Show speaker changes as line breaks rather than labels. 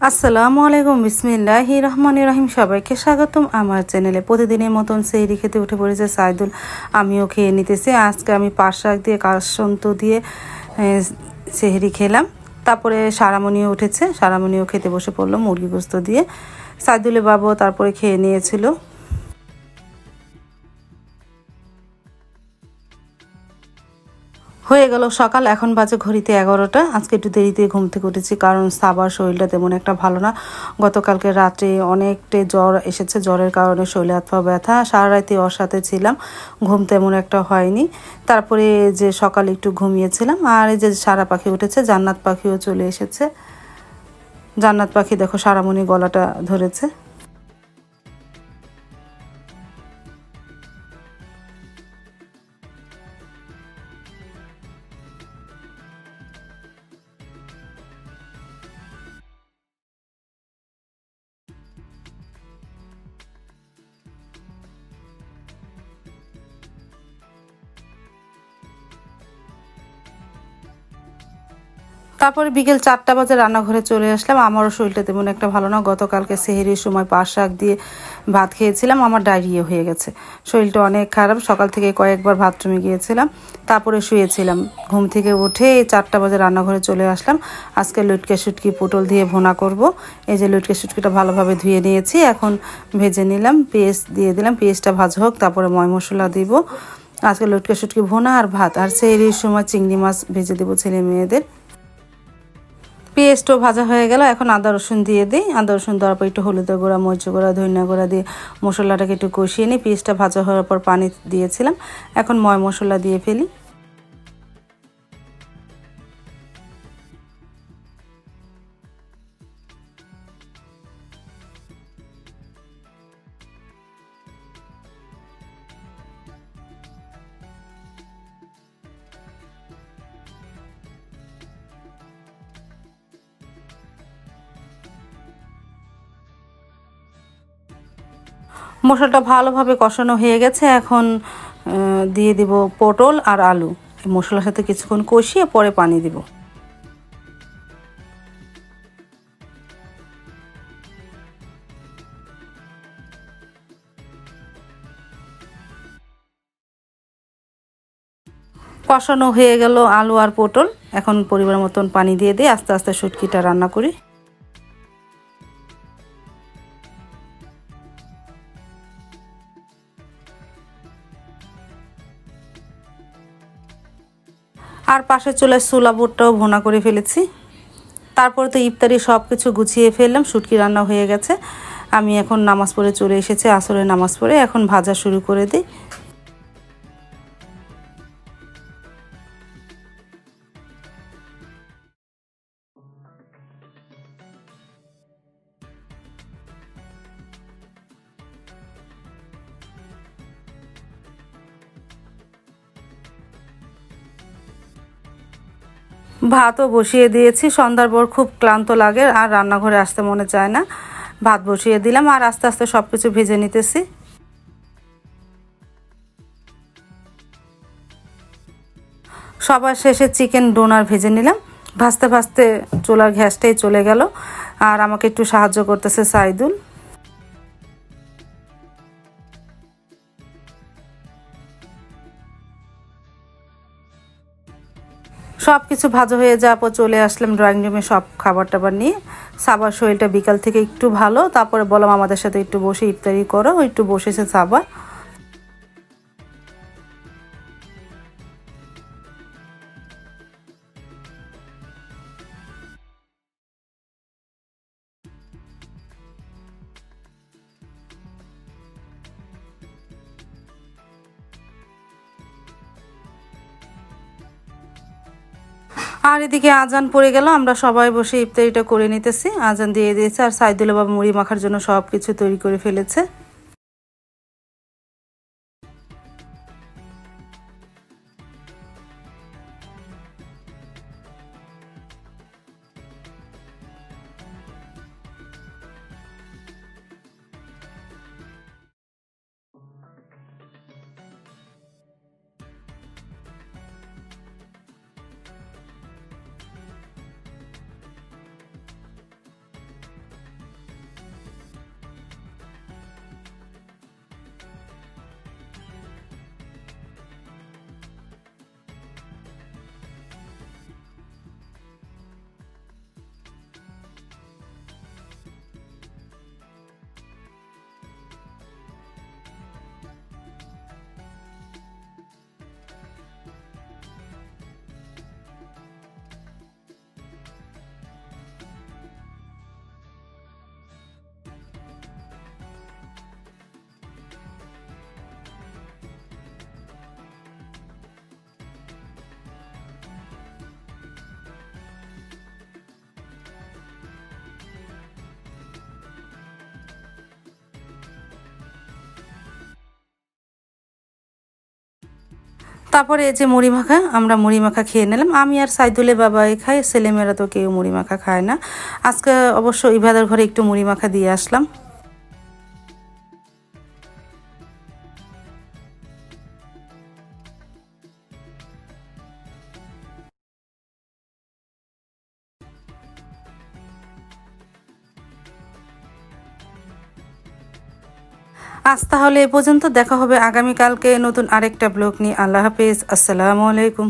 আসসালামু আলাইকুম, বিসমিল্লাহির রহমানির রহিম। সবাইকে স্বাগতম আমার চ্যানেলে। প্রতিদিনের মতন সেহরি খেতে উঠে পড়েছে সাইদুল, আমিও খেয়ে নিতেছি। আজকে আমি পাট শাক দিয়ে কাসন্ত দিয়ে সেহরি খেলাম। তারপরে সারামণিও উঠেছে, সারামণিও খেতে বসে পড়লো মুরগি গোস্ত দিয়ে। সাইদুলের বাবু তারপরে খেয়ে নিয়েছিল। হয়ে গেল সকাল, এখন বাজে ঘড়িতে 11টা। আজকে একটু দেরিতে ঘুম থেকে উঠেছি, কারণ সাবার শরীরটা তেমন একটা ভালো না। গতকালকে রাত্রে অনেকটা জ্বর এসেছে, জ্বরের কারণে শরীরে হাত পা ব্যথা। সারা রাতে ওর সাথে ছিলাম, ঘুম তেমন একটা হয়নি। তারপরে যে সকালে একটু ঘুমিয়েছিলাম। আর এই যে সারা পাখি উঠেছে, জান্নাত পাখিও চলে এসেছে। জান্নাত পাখি দেখো সারামণি গলাটা ধরেছে। তারপরে বিকেল 4টা বাজে রান্নাঘরে চলে আসলাম। আমারও শরীরটা তেমন একটা ভালো না। গতকালকে সেহরির সময় পাট শাক দিয়ে ভাত খেয়েছিলাম, আমার ডায়রিয়া হয়ে গেছে। শরীরটা অনেক খারাপ, সকাল থেকে কয়েকবার বাথরুমে গিয়েছিলাম, তারপরে শুয়েছিলাম। ঘুম থেকে উঠে 4টা বাজে রান্নাঘরে চলে আসলাম। আজকে লটকে শুটকি পটল দিয়ে ভুনা করব। এই যে লটকে শুটকিটা ভালোভাবে ধুয়ে নিয়েছি, এখন ভেজে নিলাম। পেঁয়াজ দিয়ে দিলাম, পেঁয়াজটা ভাজা হোক, তারপরে ময় মশলা দিব। আজকে লটকে শুটকি ভুনা আর ভাত, আর সেহরির সময় চিংড়ি মাছ ভেজে দেবো ছেলে মেয়েদের। পেস্টও ভাজা হয়ে গেল, এখন আদা রসুন দিয়ে দিই। আদা রসুন দেওয়ার পর একটু হলুদের গুঁড়া, মরিচ গুঁড়া, ধনিয়া গুঁড়া দিয়ে মশলাটাকে একটু কষিয়ে নিই। পেস্টটা ভাজা হওয়ার পর পানি দিয়েছিলাম, এখন ময় মশলা দিয়ে ফেলি। মশলাটা ভালোভাবে কষানো হয়ে গেছে, এখন দিয়ে দিব পটল আর আলু। মশলার সাথে কিছুক্ষণ কষিয়ে পরে পানি দিব। কষানো হয়ে গেল আলু আর পটল, এখন পরিমাণ মতন পানি দিয়ে দিই। আস্তে আস্তে শুটকিটা রান্না করি। আর পাশে চুলায় ছোলা বুটটাও ভুনা করে ফেলেছি। তারপরে তো ইফতারি সব কিছু গুছিয়ে ফেললাম, শুটকি রান্না হয়ে গেছে। আমি এখন নামাজ পড়ে চলে এসেছি, আসরের নামাজ পড়ে এখন ভাজা শুরু করে দিই। ভাতও বসিয়ে দিয়েছি। সন্ধ্যার পর খুব ক্লান্ত লাগে আর রান্নাঘরে আসতে মনে চায় না। ভাত বসিয়ে দিলাম আর আস্তে আস্তে সব কিছু ভেজে নিতেছি। সবার শেষে চিকেন ডোনার ভেজে নিলাম। ভাজতে ভাজতে চুলার গ্যাসটাই চলে গেল, আর আমাকে একটু সাহায্য করতেছে সাইদুল। সব কিছু ভাজা হয়ে যাওয়ার পর চলে আসলাম ড্রয়িং রুমে সব খাবার টাবার নিয়ে। সাবার শরীরটা বিকাল থেকে একটু ভালো, তারপরে বললাম আমাদের সাথে একটু বসে ইফতারি করো। একটু বসেছে সাবা। আর এদিকে আজান পড়ে গেল, আমরা সবাই বসে ইফতারিটা করে নিতেছি। আজান দিয়ে দিয়েছে, আর সাইদুল বাবা মুড়ি মাখার জন্য সব কিছু তৈরি করে ফেলেছে। তারপরে এই যে মুড়ি মাখা, আমরা মুড়ি মাখা খেয়ে নিলাম। আমি আর সাইদুলে বাবাই খাই, ছেলেমেয়েরা তো কেউ মুড়ি মাখা খায় না। আজকে অবশ্য ইবাদের ঘরে একটু মুড়ি মাখা দিয়ে আসলাম। আজ তাহলে এ পর্যন্ত, দেখা হবে আগামীকালকে নতুন আরেকটা ব্লগ নিয়ে। আল্লাহ হাফেজ, আসসালামু আলাইকুম।